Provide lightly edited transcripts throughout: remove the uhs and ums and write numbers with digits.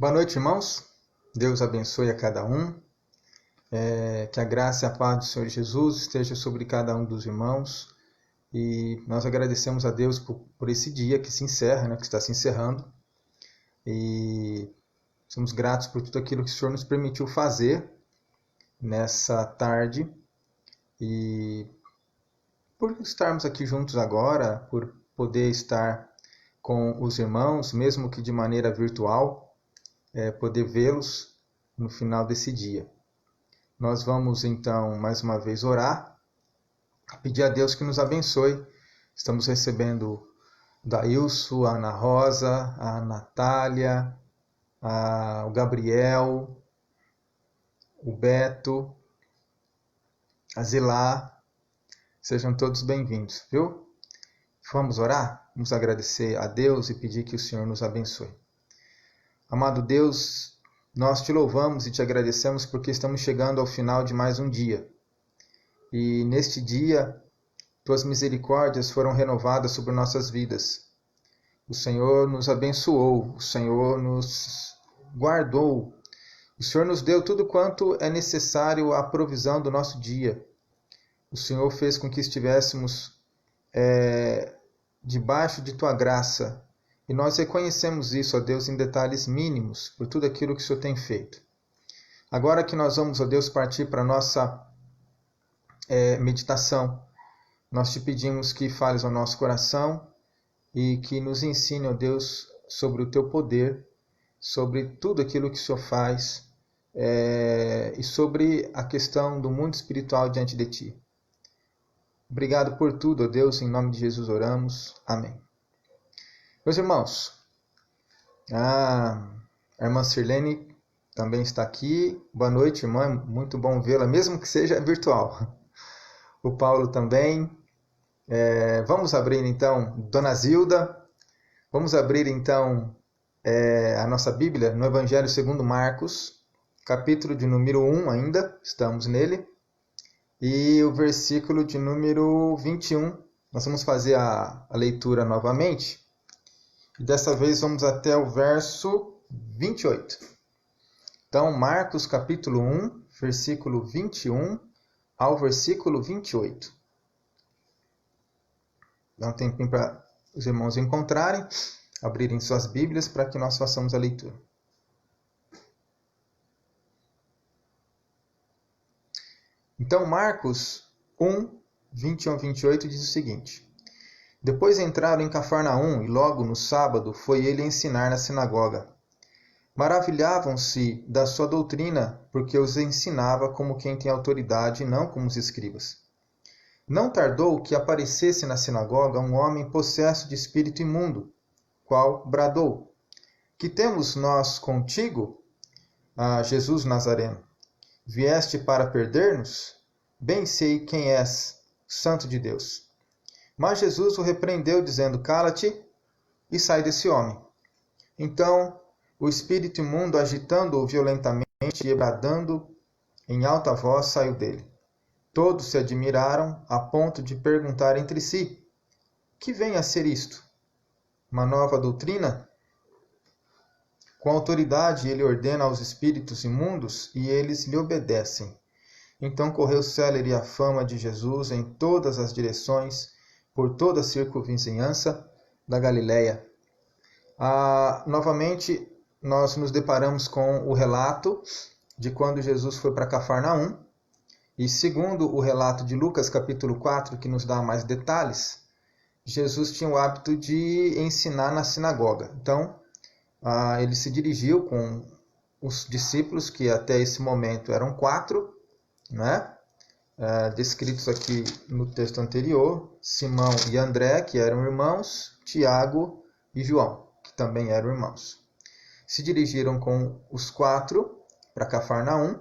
Boa noite, irmãos. Deus abençoe a cada um. Que a graça e a paz do Senhor Jesus esteja sobre cada um dos irmãos. E nós agradecemos a Deus por esse dia que se encerra, que está se encerrando. E somos gratos por tudo aquilo que o Senhor nos permitiu fazer nessa tarde. E por estarmos aqui juntos agora, por poder estar com os irmãos, mesmo que de maneira virtual, poder vê-los no final desse dia. Nós vamos então mais uma vez orar, pedir a Deus que nos abençoe. Estamos recebendo o Dailson, a Ana Rosa, a Natália, o Gabriel, o Beto, a Zilá. Sejam todos bem-vindos, viu? Vamos orar? Vamos agradecer a Deus e pedir que o Senhor nos abençoe. Amado Deus, nós te louvamos e te agradecemos porque estamos chegando ao final de mais um dia. E neste dia, tuas misericórdias foram renovadas sobre nossas vidas. O Senhor nos abençoou, o Senhor nos guardou, o Senhor nos deu tudo quanto é necessário à provisão do nosso dia. O Senhor fez com que estivéssemos debaixo de tua graça. E nós reconhecemos isso, ó Deus, em detalhes mínimos, por tudo aquilo que o Senhor tem feito. Agora que nós vamos, ó Deus, partir para a nossa meditação, nós te pedimos que fales ao nosso coração e que nos ensine, ó Deus, sobre o teu poder, sobre tudo aquilo que o Senhor faz e sobre a questão do mundo espiritual diante de ti. Obrigado por tudo, ó Deus, em nome de Jesus oramos. Amém. Meus irmãos, a irmã Sirlene também está aqui. Boa noite, irmã. Muito bom vê-la, mesmo que seja virtual. O Paulo também. Vamos abrir então, Dona Zilda. Vamos abrir então a nossa Bíblia no Evangelho segundo Marcos, capítulo de número 1 ainda, estamos nele. E o versículo de número 21. Nós vamos fazer a leitura novamente. E dessa vez vamos até o verso 28. Então, Marcos capítulo 1, versículo 21 ao versículo 28. Dá um tempinho para os irmãos encontrarem, abrirem suas Bíblias para que nós façamos a leitura. Então, Marcos 1, 21 a 28 diz o seguinte: Depois entraram em Cafarnaum, e logo no sábado foi ele ensinar na sinagoga. Maravilhavam-se da sua doutrina, porque os ensinava como quem tem autoridade, e não como os escribas. Não tardou que aparecesse na sinagoga um homem possesso de espírito imundo, qual bradou: Que temos nós contigo, Jesus Nazareno? Vieste para perder-nos? Bem sei quem és, Santo de Deus. Mas Jesus o repreendeu, dizendo: Cala-te e sai desse homem. Então o espírito imundo, agitando-o violentamente e bradando em alta voz, saiu dele. Todos se admiraram, a ponto de perguntar entre si: Que vem a ser isto? Uma nova doutrina? Com autoridade ele ordena aos espíritos imundos, e eles lhe obedecem. Então correu célere a fama de Jesus em todas as direções, por toda a circunvizinhança da Galileia. Novamente, nós nos deparamos com o relato de quando Jesus foi para Cafarnaum. E segundo o relato de Lucas, capítulo 4, que nos dá mais detalhes, Jesus tinha o hábito de ensinar na sinagoga. Então, ele se dirigiu com os discípulos, que até esse momento eram 4, né? Descritos aqui no texto anterior: Simão e André, que eram irmãos, Tiago e João, que também eram irmãos. Se dirigiram com os 4 para Cafarnaum,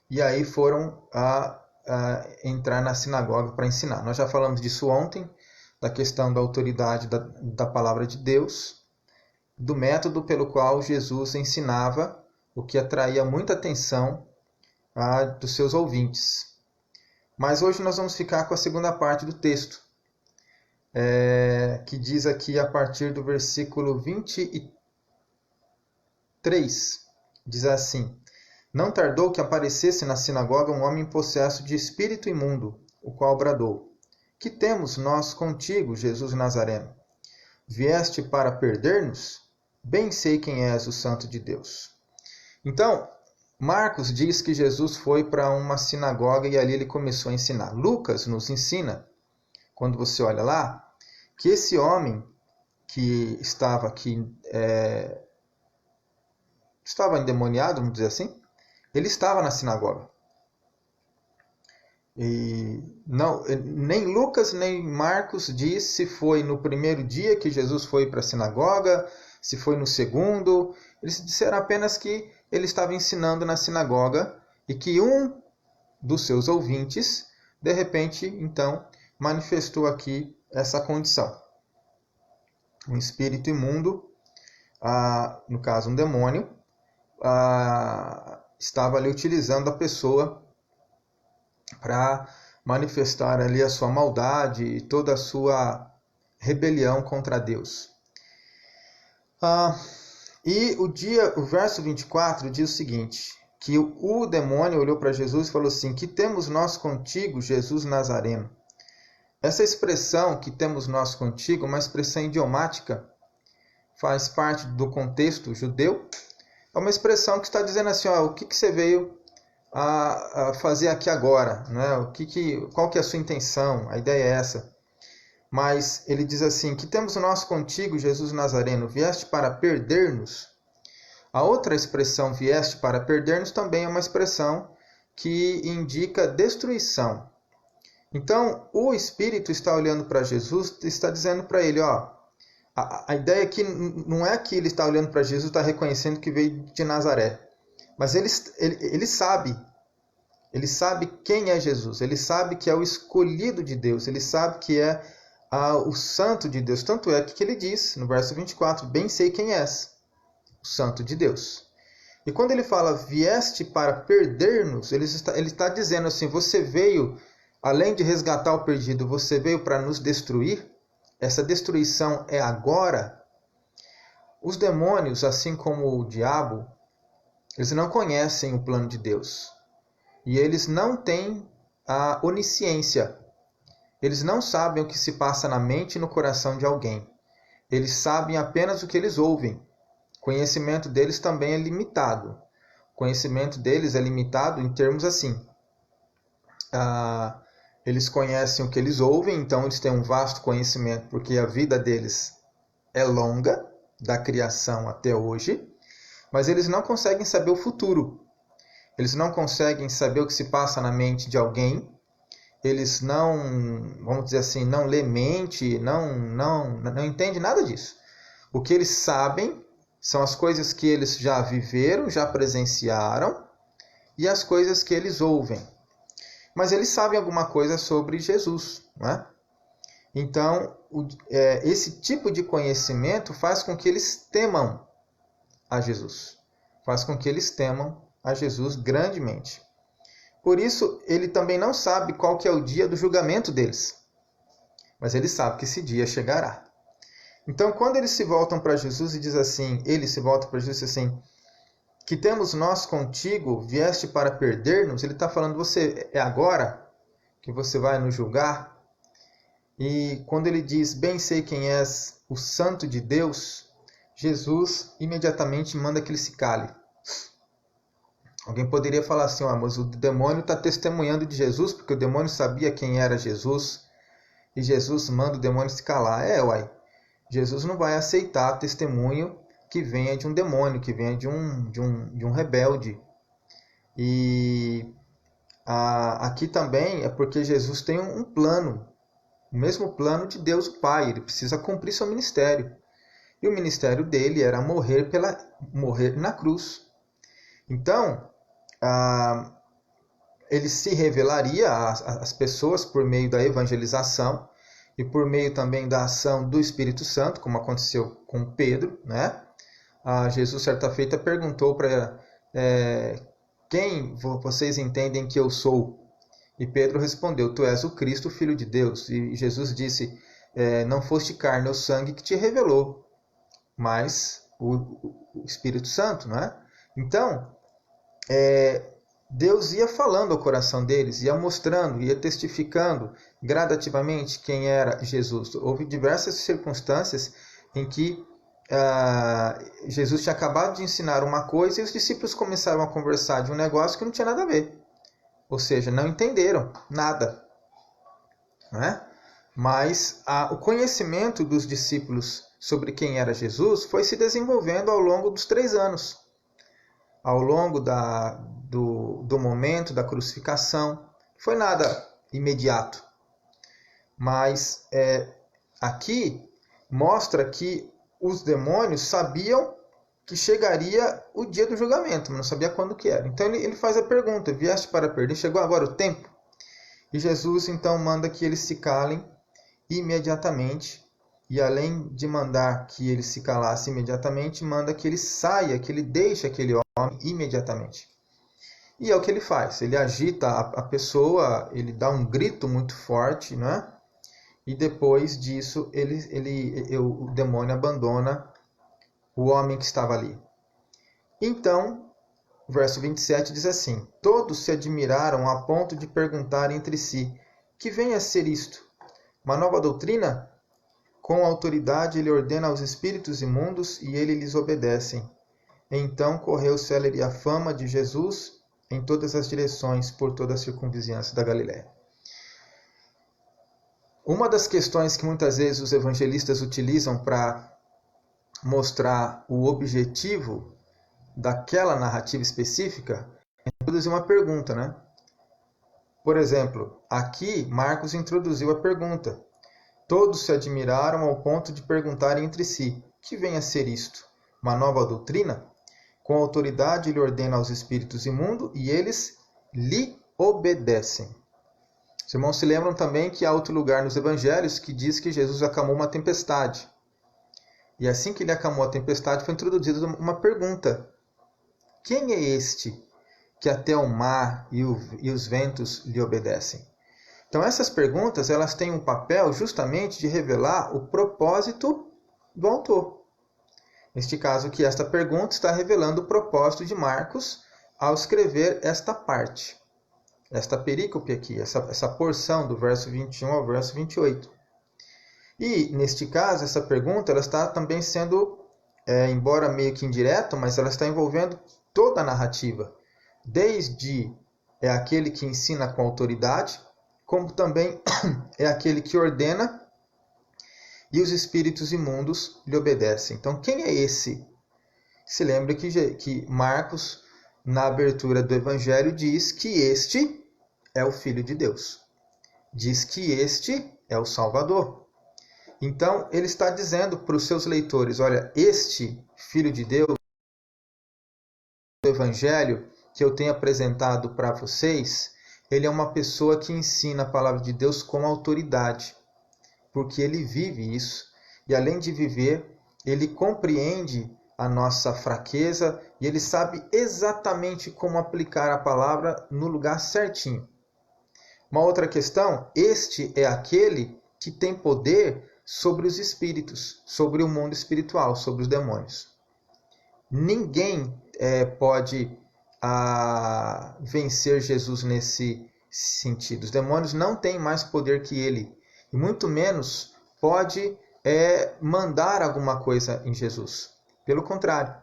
e aí foram entrar na sinagoga para ensinar. Nós já falamos disso ontem, da questão da autoridade da palavra de Deus, do método pelo qual Jesus ensinava, o que atraía muita atenção dos seus ouvintes. Mas hoje nós vamos ficar com a segunda parte do texto, que diz aqui a partir do versículo 23. 3, diz assim: Não tardou que aparecesse na sinagoga um homem possesso de espírito imundo, o qual bradou: Que temos nós contigo, Jesus Nazareno? Vieste para perder-nos? Bem sei quem és, o Santo de Deus. Então, Marcos diz que Jesus foi para uma sinagoga e ali ele começou a ensinar. Lucas nos ensina, quando você olha lá, que esse homem que estava aqui, estava endemoniado, vamos dizer assim, ele estava na sinagoga. E não, nem Lucas nem Marcos diz se foi no primeiro dia que Jesus foi para a sinagoga, se foi no segundo. Eles disseram apenas que ele estava ensinando na sinagoga e que um dos seus ouvintes, de repente, então, manifestou aqui essa condição. Um espírito imundo, no caso um demônio, estava ali utilizando a pessoa para manifestar ali a sua maldade e toda a sua rebelião contra Deus. E o verso 24 diz o seguinte, que o demônio olhou para Jesus e falou assim: Que temos nós contigo, Jesus Nazareno? Essa expressão, que temos nós contigo, é uma expressão idiomática, faz parte do contexto judeu. É uma expressão que está dizendo assim, o que você veio a fazer aqui agora? Né? Qual que é a sua intenção? A ideia é essa. Mas ele diz assim: Que temos nós contigo, Jesus Nazareno? Vieste para perder-nos? A outra expressão, vieste para perder-nos, também é uma expressão que indica destruição. Então, o Espírito está olhando para Jesus e está dizendo para ele, a ideia é que não é que ele está olhando para Jesus e está reconhecendo que veio de Nazaré. Mas ele sabe quem é Jesus, ele sabe que é o escolhido de Deus, ele sabe que é o santo de Deus. Tanto é que ele diz, no verso 24, bem sei quem és, o santo de Deus. E quando ele fala, vieste para perder-nos, ele está dizendo assim, você veio, além de resgatar o perdido, você veio para nos destruir? Essa destruição é agora? Os demônios, assim como o diabo, eles não conhecem o plano de Deus. E eles não têm a onisciência. Eles não sabem o que se passa na mente e no coração de alguém. Eles sabem apenas o que eles ouvem. O conhecimento deles também é limitado. O conhecimento deles é limitado em termos assim. Eles conhecem o que eles ouvem, então eles têm um vasto conhecimento, porque a vida deles é longa, da criação até hoje, mas eles não conseguem saber o futuro. Eles não conseguem saber o que se passa na mente de alguém. Eles não, vamos dizer assim, não lê mente, não entendem nada disso. O que eles sabem são as coisas que eles já viveram, já presenciaram, e as coisas que eles ouvem. Mas eles sabem alguma coisa sobre Jesus, não é? Então, esse tipo de conhecimento faz com que eles temam a Jesus. Faz com que eles temam a Jesus grandemente. Por isso, ele também não sabe qual que é o dia do julgamento deles. Mas ele sabe que esse dia chegará. Então, quando eles se voltam para Jesus e diz assim, ele se volta para Jesus e diz assim, que temos nós contigo, vieste para perder-nos, ele está falando, você é agora que você vai nos julgar? E quando ele diz, bem sei quem és, o Santo de Deus, Jesus imediatamente manda que ele se cale. Alguém poderia falar assim, mas o demônio está testemunhando de Jesus, porque o demônio sabia quem era Jesus, e Jesus manda o demônio se calar. Jesus não vai aceitar testemunho que venha de um demônio, que venha de um rebelde. E aqui também é porque Jesus tem um plano, o mesmo plano de Deus o Pai, ele precisa cumprir seu ministério. E o ministério dele era morrer na cruz. Então, ele se revelaria às pessoas por meio da evangelização e por meio também da ação do Espírito Santo, como aconteceu com Pedro, né? Jesus, certa feita, perguntou para quem vocês entendem que eu sou? E Pedro respondeu, tu és o Cristo, Filho de Deus. E Jesus disse, não foste carne ou sangue que te revelou, mas o Espírito Santo, não é? Então, Deus ia falando ao coração deles, ia mostrando, ia testificando gradativamente quem era Jesus. Houve diversas circunstâncias em que Jesus tinha acabado de ensinar uma coisa e os discípulos começaram a conversar de um negócio que não tinha nada a ver. Ou seja, não entenderam nada. Não é? Mas o conhecimento dos discípulos sobre quem era Jesus foi se desenvolvendo ao longo dos 3 anos. Ao longo do momento da crucificação. Não foi nada imediato. Mas aqui mostra que os demônios sabiam que chegaria o dia do julgamento, mas não sabia quando que era. Então ele faz a pergunta: vieste para perder? Chegou agora o tempo? E Jesus então manda que eles se calem imediatamente. E além de mandar que ele se calasse imediatamente, manda que ele saia, que ele deixe aquele homem imediatamente. E é o que ele faz. Ele agita a pessoa, ele dá um grito muito forte, né? E depois disso, o demônio abandona o homem que estava ali. Então, o verso 27 diz assim: todos se admiraram a ponto de perguntar entre si: que vem a ser isto? Uma nova doutrina? Com autoridade ele ordena aos espíritos imundos e eles lhes obedecem. Então correu célere a fama de Jesus em todas as direções, por toda a circunvizinhança da Galiléia. Uma das questões que muitas vezes os evangelistas utilizam para mostrar o objetivo daquela narrativa específica é introduzir uma pergunta, né? Por exemplo, aqui Marcos introduziu a pergunta. Todos se admiraram ao ponto de perguntar entre si: que vem a ser isto? Uma nova doutrina? Com autoridade ele ordena aos espíritos imundos e eles lhe obedecem. Os irmãos se lembram também que há outro lugar nos evangelhos que diz que Jesus acalmou uma tempestade. E assim que ele acalmou a tempestade, foi introduzida uma pergunta: quem é este que até o mar e os ventos lhe obedecem? Então essas perguntas elas têm um papel justamente de revelar o propósito do autor. Neste caso aqui, esta pergunta está revelando o propósito de Marcos ao escrever esta parte. Esta perícope aqui, essa porção do verso 21 ao verso 28. E, neste caso, essa pergunta ela está também sendo, embora meio que indireto, mas ela está envolvendo toda a narrativa. Desde aquele que ensina com autoridade, como também é aquele que ordena e os espíritos imundos lhe obedecem. Então, quem é esse? Se lembra que Marcos, na abertura do Evangelho, diz que este é o Filho de Deus. Diz que este é o Salvador. Então, ele está dizendo para os seus leitores: olha, este Filho de Deus, o Evangelho que eu tenho apresentado para vocês, ele é uma pessoa que ensina a palavra de Deus com autoridade, porque ele vive isso. E além de viver, ele compreende a nossa fraqueza e ele sabe exatamente como aplicar a palavra no lugar certinho. Uma outra questão: este é aquele que tem poder sobre os espíritos, sobre o mundo espiritual, sobre os demônios. Ninguém pode vencer Jesus nesse sentido. Os demônios não têm mais poder que ele, e muito menos pode mandar alguma coisa em Jesus. Pelo contrário,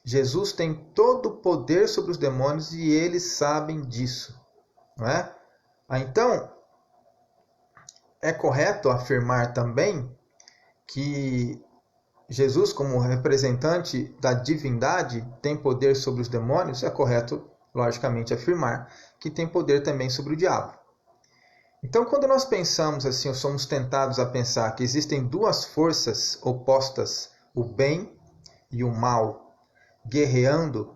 Jesus tem todo o poder sobre os demônios e eles sabem disso, não é? Então, é correto afirmar também que Jesus, como representante da divindade, tem poder sobre os demônios? É correto, logicamente, afirmar que tem poder também sobre o diabo. Então, quando nós pensamos assim, ou somos tentados a pensar que existem duas forças opostas, o bem e o mal, guerreando,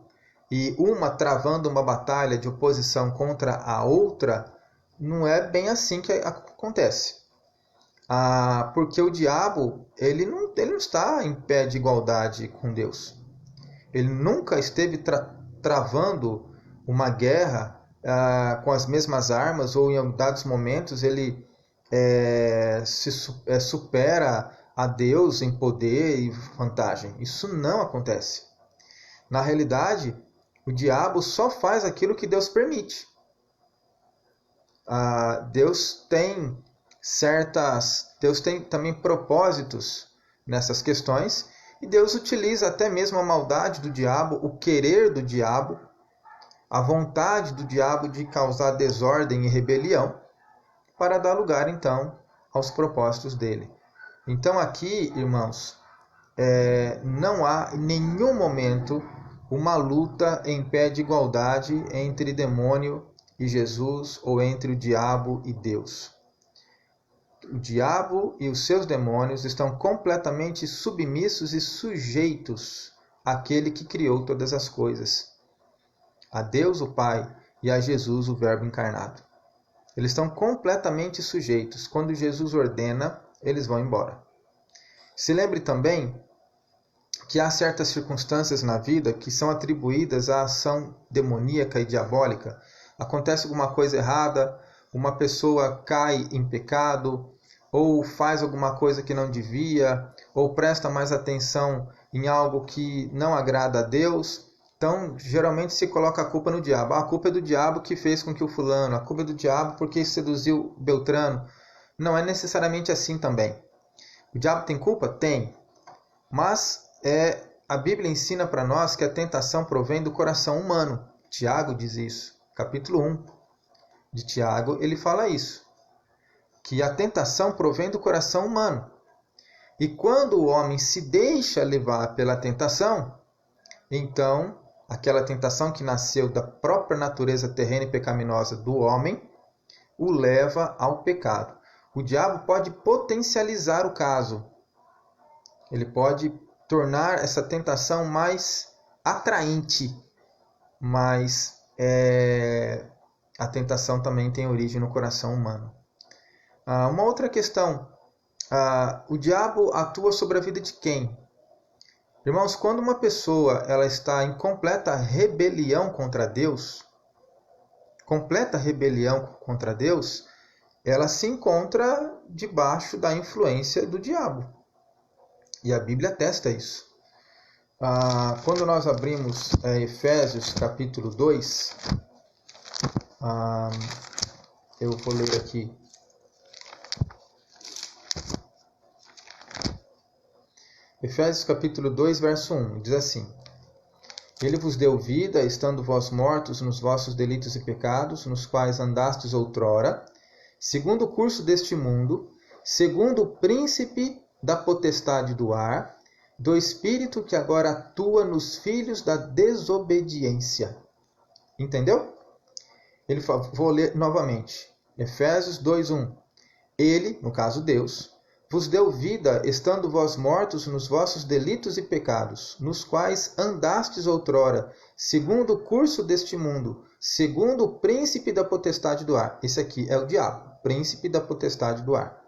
e uma travando uma batalha de oposição contra a outra, não é bem assim que acontece. Porque o diabo ele não está em pé de igualdade com Deus. Ele nunca esteve travando uma guerra com as mesmas armas, ou em dados momentos ele supera a Deus em poder e vantagem. Isso não acontece. Na realidade, o diabo só faz aquilo que Deus permite. Deus tem também propósitos nessas questões, e Deus utiliza até mesmo a maldade do diabo, o querer do diabo, a vontade do diabo de causar desordem e rebelião, para dar lugar então aos propósitos dele. Então aqui, irmãos, não há em nenhum momento uma luta em pé de igualdade entre demônio e Jesus, ou entre o diabo e Deus. O diabo e os seus demônios estão completamente submissos e sujeitos àquele que criou todas as coisas, a Deus o Pai e a Jesus o Verbo encarnado. Eles estão completamente sujeitos. Quando Jesus ordena, eles vão embora. Se lembre também que há certas circunstâncias na vida que são atribuídas à ação demoníaca e diabólica. Acontece alguma coisa errada, uma pessoa cai em pecado, ou faz alguma coisa que não devia, ou presta mais atenção em algo que não agrada a Deus. Então, geralmente se coloca a culpa no diabo. A culpa é do diabo que fez com que o fulano, a culpa é do diabo porque seduziu Beltrano. Não é necessariamente assim também. O diabo tem culpa? Tem. Mas a Bíblia ensina para nós que a tentação provém do coração humano. Tiago diz isso. Capítulo 1 de Tiago, ele fala isso. Que a tentação provém do coração humano. E quando o homem se deixa levar pela tentação, então aquela tentação que nasceu da própria natureza terrena e pecaminosa do homem o leva ao pecado. O diabo pode potencializar o caso. Ele pode tornar essa tentação mais atraente, mas a tentação também tem origem no coração humano. Uma outra questão, o diabo atua sobre a vida de quem? Irmãos, quando uma pessoa ela está em completa rebelião contra Deus, ela se encontra debaixo da influência do diabo. E a Bíblia atesta isso. Quando nós abrimos Efésios capítulo 2, eu vou ler aqui. Efésios capítulo 2, verso 1, diz assim: Ele vos deu vida, estando vós mortos nos vossos delitos e pecados, nos quais andastes outrora, segundo o curso deste mundo, segundo o príncipe da potestade do ar, do espírito que agora atua nos filhos da desobediência. Entendeu? Vou ler novamente. Efésios 2:1. Ele, no caso Deus, vos deu vida, estando vós mortos nos vossos delitos e pecados, nos quais andastes outrora, segundo o curso deste mundo, segundo o príncipe da potestade do ar. Esse aqui é o diabo, príncipe da potestade do ar.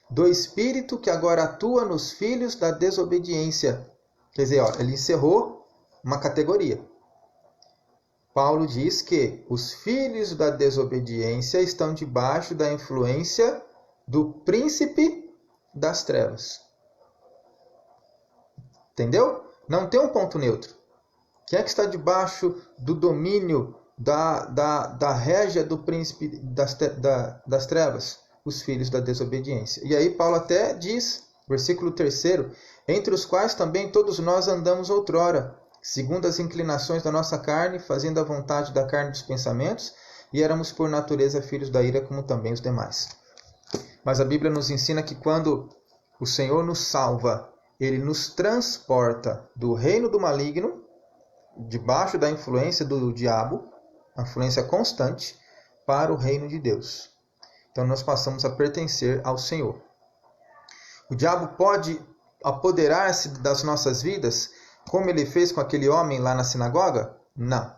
Do espírito que agora atua nos filhos da desobediência. Quer dizer, ele encerrou uma categoria. Paulo diz que os filhos da desobediência estão debaixo da influência do príncipe das trevas. Entendeu? Não tem um ponto neutro. Quem é que está debaixo do domínio da régia do príncipe das trevas? Os filhos da desobediência. E aí Paulo até diz, versículo 3, entre os quais também todos nós andamos outrora, segundo as inclinações da nossa carne, fazendo a vontade da carne dos pensamentos, e éramos por natureza filhos da ira, como também os demais. Mas a Bíblia nos ensina que quando o Senhor nos salva, Ele nos transporta do reino do maligno, debaixo da influência do diabo, a influência constante, para o reino de Deus. Então nós passamos a pertencer ao Senhor. O diabo pode apoderar-se das nossas vidas, como ele fez com aquele homem lá na sinagoga? Não.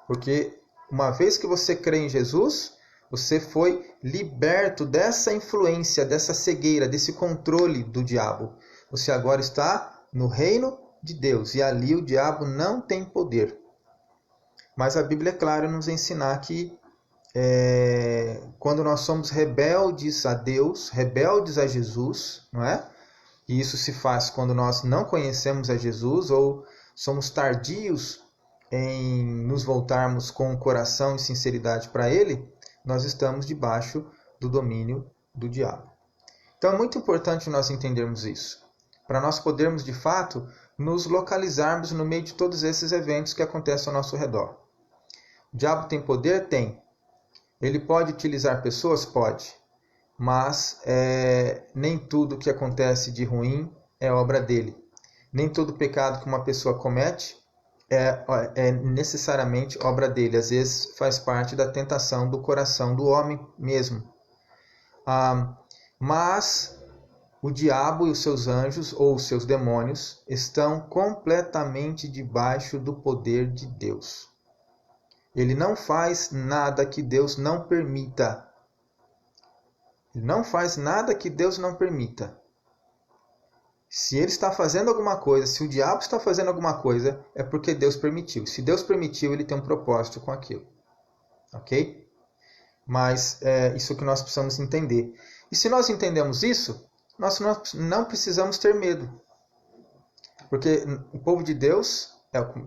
Porque uma vez que você crê em Jesus, você foi liberto dessa influência, dessa cegueira, desse controle do diabo. Você agora está no reino de Deus e ali o diabo não tem poder. Mas a Bíblia é clara em nos ensinar que quando nós somos rebeldes a Deus, rebeldes a Jesus, não é? E isso se faz quando nós não conhecemos a Jesus ou somos tardios em nos voltarmos com o coração e sinceridade para Ele, nós estamos debaixo do domínio do diabo. Então é muito importante nós entendermos isso, para nós podermos de fato nos localizarmos no meio de todos esses eventos que acontecem ao nosso redor. O diabo tem poder? Tem. Ele pode utilizar pessoas? Pode. Mas nem tudo que acontece de ruim é obra dele. Nem todo pecado que uma pessoa comete é necessariamente obra dele. Às vezes faz parte da tentação do coração do homem mesmo. Mas o diabo e os seus anjos ou os seus demônios estão completamente debaixo do poder de Deus. Ele não faz nada que Deus não permita. Ele não faz nada que Deus não permita. Se ele está fazendo alguma coisa, se o diabo está fazendo alguma coisa, é porque Deus permitiu. Se Deus permitiu, ele tem um propósito com aquilo. Ok? Mas é isso que nós precisamos entender. E se nós entendemos isso, nós não precisamos ter medo. Porque o povo de Deus,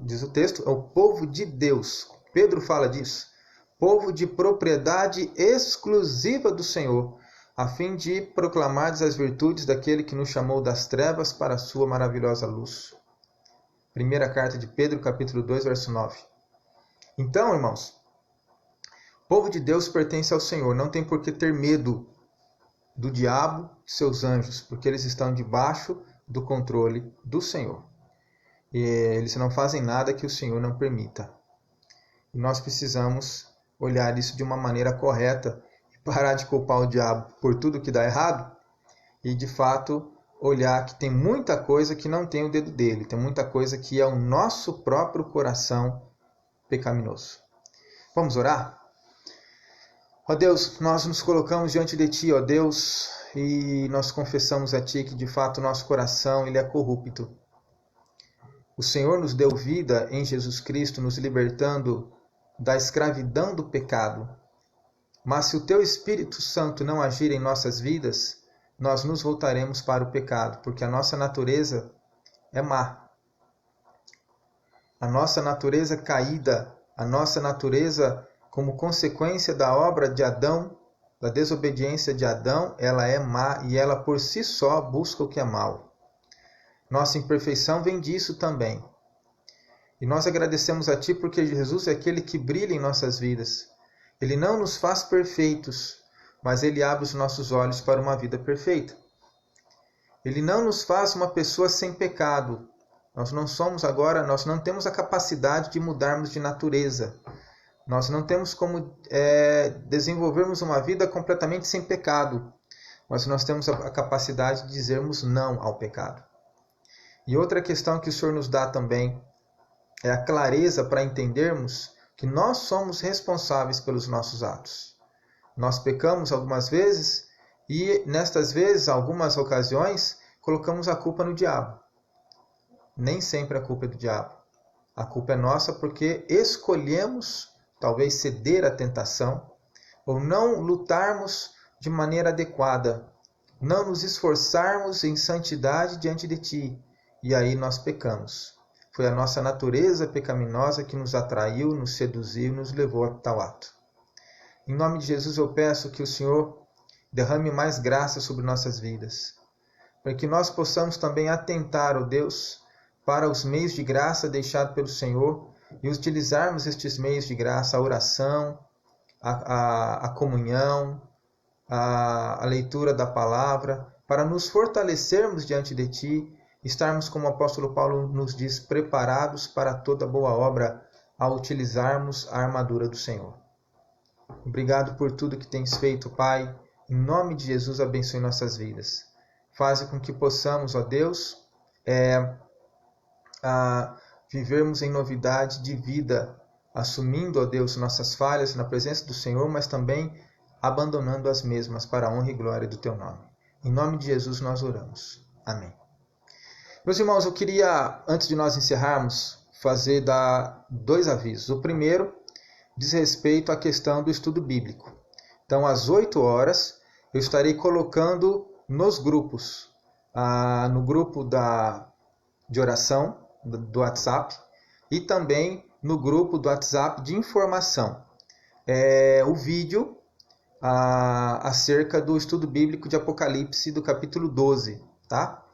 diz o texto, é o povo de Deus. Pedro fala disso. Povo de propriedade exclusiva do Senhor, a fim de proclamardes as virtudes daquele que nos chamou das trevas para a sua maravilhosa luz. Primeira carta de Pedro, capítulo 2, verso 9. Então, irmãos, o povo de Deus pertence ao Senhor. Não tem por que ter medo do diabo e seus anjos, porque eles estão debaixo do controle do Senhor. E eles não fazem nada que o Senhor não permita. E nós precisamos olhar isso de uma maneira correta e parar de culpar o diabo por tudo que dá errado e, de fato, olhar que tem muita coisa que não tem o dedo dele, tem muita coisa que é o nosso próprio coração pecaminoso. Vamos orar? Ó Deus, nós nos colocamos diante de Ti, ó Deus, e nós confessamos a Ti que, de fato, o nosso coração ele é corrupto. O Senhor nos deu vida em Jesus Cristo, nos libertando da escravidão do pecado. Mas se o Teu Espírito Santo não agir em nossas vidas, nós nos voltaremos para o pecado, porque a nossa natureza é má. A nossa natureza caída, a nossa natureza como consequência da obra de Adão, da desobediência de Adão, ela é má e ela por si só busca o que é mal. Nossa imperfeição vem disso também. E nós agradecemos a Ti porque Jesus é aquele que brilha em nossas vidas. Ele não nos faz perfeitos, mas Ele abre os nossos olhos para uma vida perfeita. Ele não nos faz uma pessoa sem pecado. Nós não temos a capacidade de mudarmos de natureza. Nós não temos como desenvolvermmos uma vida completamente sem pecado. Mas nós temos a capacidade de dizermos não ao pecado. E outra questão que o Senhor nos dá também é a clareza para entendermos que nós somos responsáveis pelos nossos atos. Nós pecamos algumas vezes e, nestas vezes, algumas ocasiões, colocamos a culpa no diabo. Nem sempre a culpa é do diabo. A culpa é nossa porque escolhemos, talvez, ceder à tentação ou não lutarmos de maneira adequada, não nos esforçarmos em santidade diante de Ti, e aí nós pecamos. Foi a nossa natureza pecaminosa que nos atraiu, nos seduziu e nos levou a tal ato. Em nome de Jesus eu peço que o Senhor derrame mais graça sobre nossas vidas, para que nós possamos também atentar, ó Deus, para os meios de graça deixados pelo Senhor e utilizarmos estes meios de graça, a oração, a comunhão, a leitura da palavra, para nos fortalecermos diante de Ti, estarmos, como o apóstolo Paulo nos diz, preparados para toda boa obra ao utilizarmos a armadura do Senhor. Obrigado por tudo que tens feito, Pai. Em nome de Jesus, abençoe nossas vidas. Faze com que possamos, ó Deus, vivermos em novidade de vida, assumindo, ó Deus, nossas falhas na presença do Senhor, mas também abandonando as mesmas para a honra e glória do Teu nome. Em nome de Jesus nós oramos. Amém. Meus irmãos, eu queria, antes de nós encerrarmos, dar 2 avisos. O primeiro diz respeito à questão do estudo bíblico. Então, às 8 horas, eu estarei colocando nos grupos no grupo de oração do WhatsApp e também no grupo do WhatsApp de informação. O vídeo acerca do estudo bíblico de Apocalipse do capítulo 12, tá?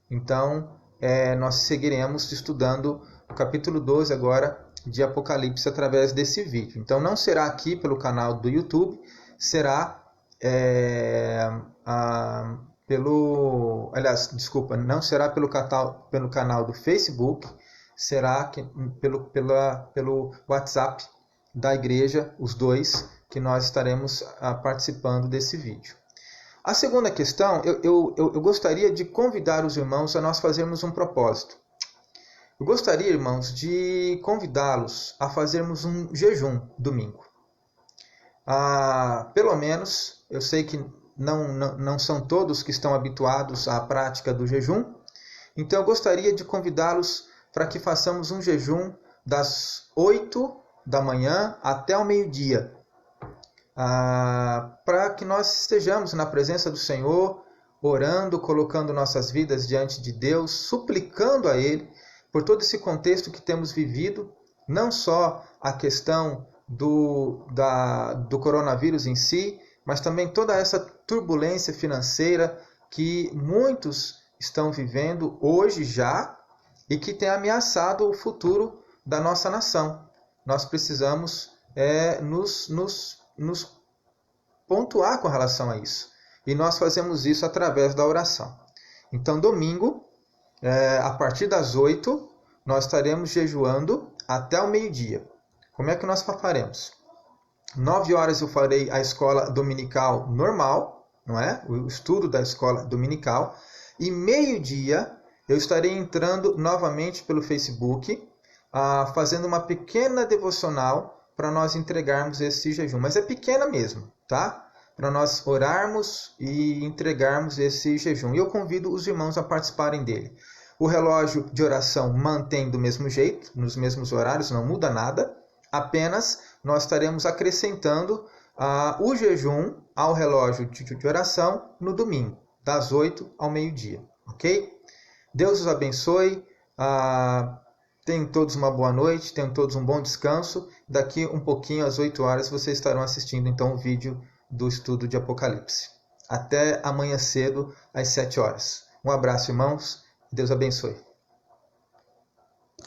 Então, nós seguiremos estudando o capítulo 12 agora de Apocalipse através desse vídeo. Então, não será aqui pelo canal do YouTube, será não será pelo canal do Facebook, será pelo WhatsApp da igreja, os dois, que nós estaremos participando desse vídeo. A segunda questão, eu gostaria de convidar os irmãos a nós fazermos um propósito. Eu gostaria, irmãos, de convidá-los a fazermos um jejum domingo. Pelo menos, eu sei que não são todos que estão habituados à prática do jejum, então eu gostaria de convidá-los para que façamos um jejum das 8 da manhã até o meio-dia, para que nós estejamos na presença do Senhor, orando, colocando nossas vidas diante de Deus, suplicando a Ele por todo esse contexto que temos vivido, não só a questão do coronavírus em si, mas também toda essa turbulência financeira que muitos estão vivendo hoje já e que tem ameaçado o futuro da nossa nação. Nós precisamos nos pontuar com relação a isso. E nós fazemos isso através da oração. Então, domingo, a partir das 8, nós estaremos jejuando até o meio-dia. Como é que nós faremos? 9 horas eu farei a escola dominical normal, não é? O estudo da escola dominical. E meio-dia eu estarei entrando novamente pelo Facebook, fazendo uma pequena devocional para nós entregarmos esse jejum. Mas é pequena mesmo, tá? Para nós orarmos e entregarmos esse jejum. E eu convido os irmãos a participarem dele. O relógio de oração mantém do mesmo jeito, nos mesmos horários, não muda nada. Apenas nós estaremos acrescentando o jejum ao relógio de oração no domingo, das 8 ao meio-dia, ok? Deus os abençoe, tenham todos uma boa noite, tenham todos um bom descanso. Daqui um pouquinho, às 8 horas, vocês estarão assistindo então o vídeo do estudo de Apocalipse. Até amanhã cedo, às 7 horas. Um abraço, irmãos. Deus abençoe.